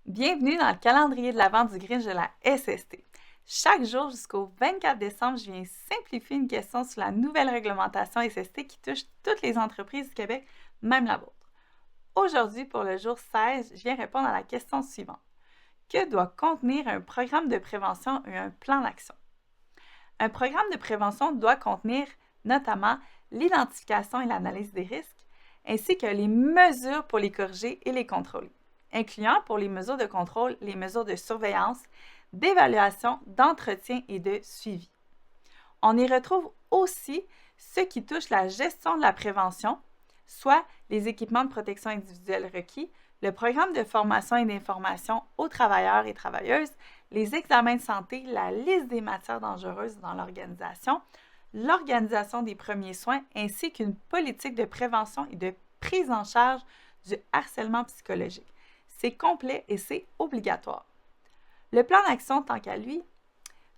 Bienvenue dans le calendrier de l'Avent du Grinch de la SST. Chaque jour jusqu'au 24 décembre, je viens simplifier une question sur la nouvelle réglementation SST qui touche toutes les entreprises du Québec, même la vôtre. Aujourd'hui, pour le jour 16, je viens répondre à la question suivante. Que doit contenir un programme de prévention et un plan d'action? Un programme de prévention doit contenir notamment l'identification et l'analyse des risques, ainsi que les mesures pour les corriger et les contrôler, incluant pour les mesures de contrôle les mesures de surveillance, d'évaluation, d'entretien et de suivi. On y retrouve aussi ce qui touche la gestion de la prévention, soit les équipements de protection individuelle requis, le programme de formation et d'information aux travailleurs et travailleuses, les examens de santé, la liste des matières dangereuses dans l'organisation des premiers soins, ainsi qu'une politique de prévention et de prise en charge du harcèlement psychologique. C'est complet et c'est obligatoire. Le plan d'action, tant qu'à lui,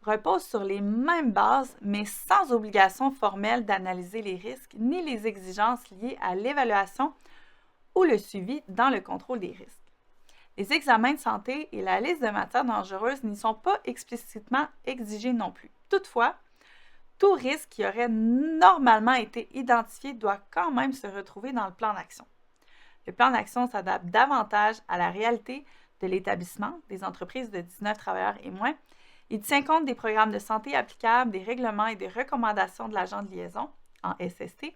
repose sur les mêmes bases, mais sans obligation formelle d'analyser les risques ni les exigences liées à l'évaluation ou le suivi dans le contrôle des risques. Les examens de santé et la liste de matières dangereuses n'y sont pas explicitement exigés non plus. Toutefois, tout risque qui aurait normalement été identifié doit quand même se retrouver dans le plan d'action. Le plan d'action s'adapte davantage à la réalité de l'établissement, des entreprises de 19 travailleurs et moins. Il tient compte des programmes de santé applicables, des règlements et des recommandations de l'agent de liaison, en SST,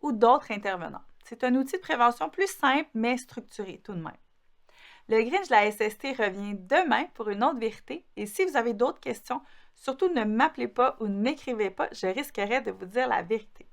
ou d'autres intervenants. C'est un outil de prévention plus simple, mais structuré tout de même. Le Grinch de la SST revient demain pour une autre vérité, et si vous avez d'autres questions, surtout ne m'appelez pas ou ne m'écrivez pas, je risquerais de vous dire la vérité.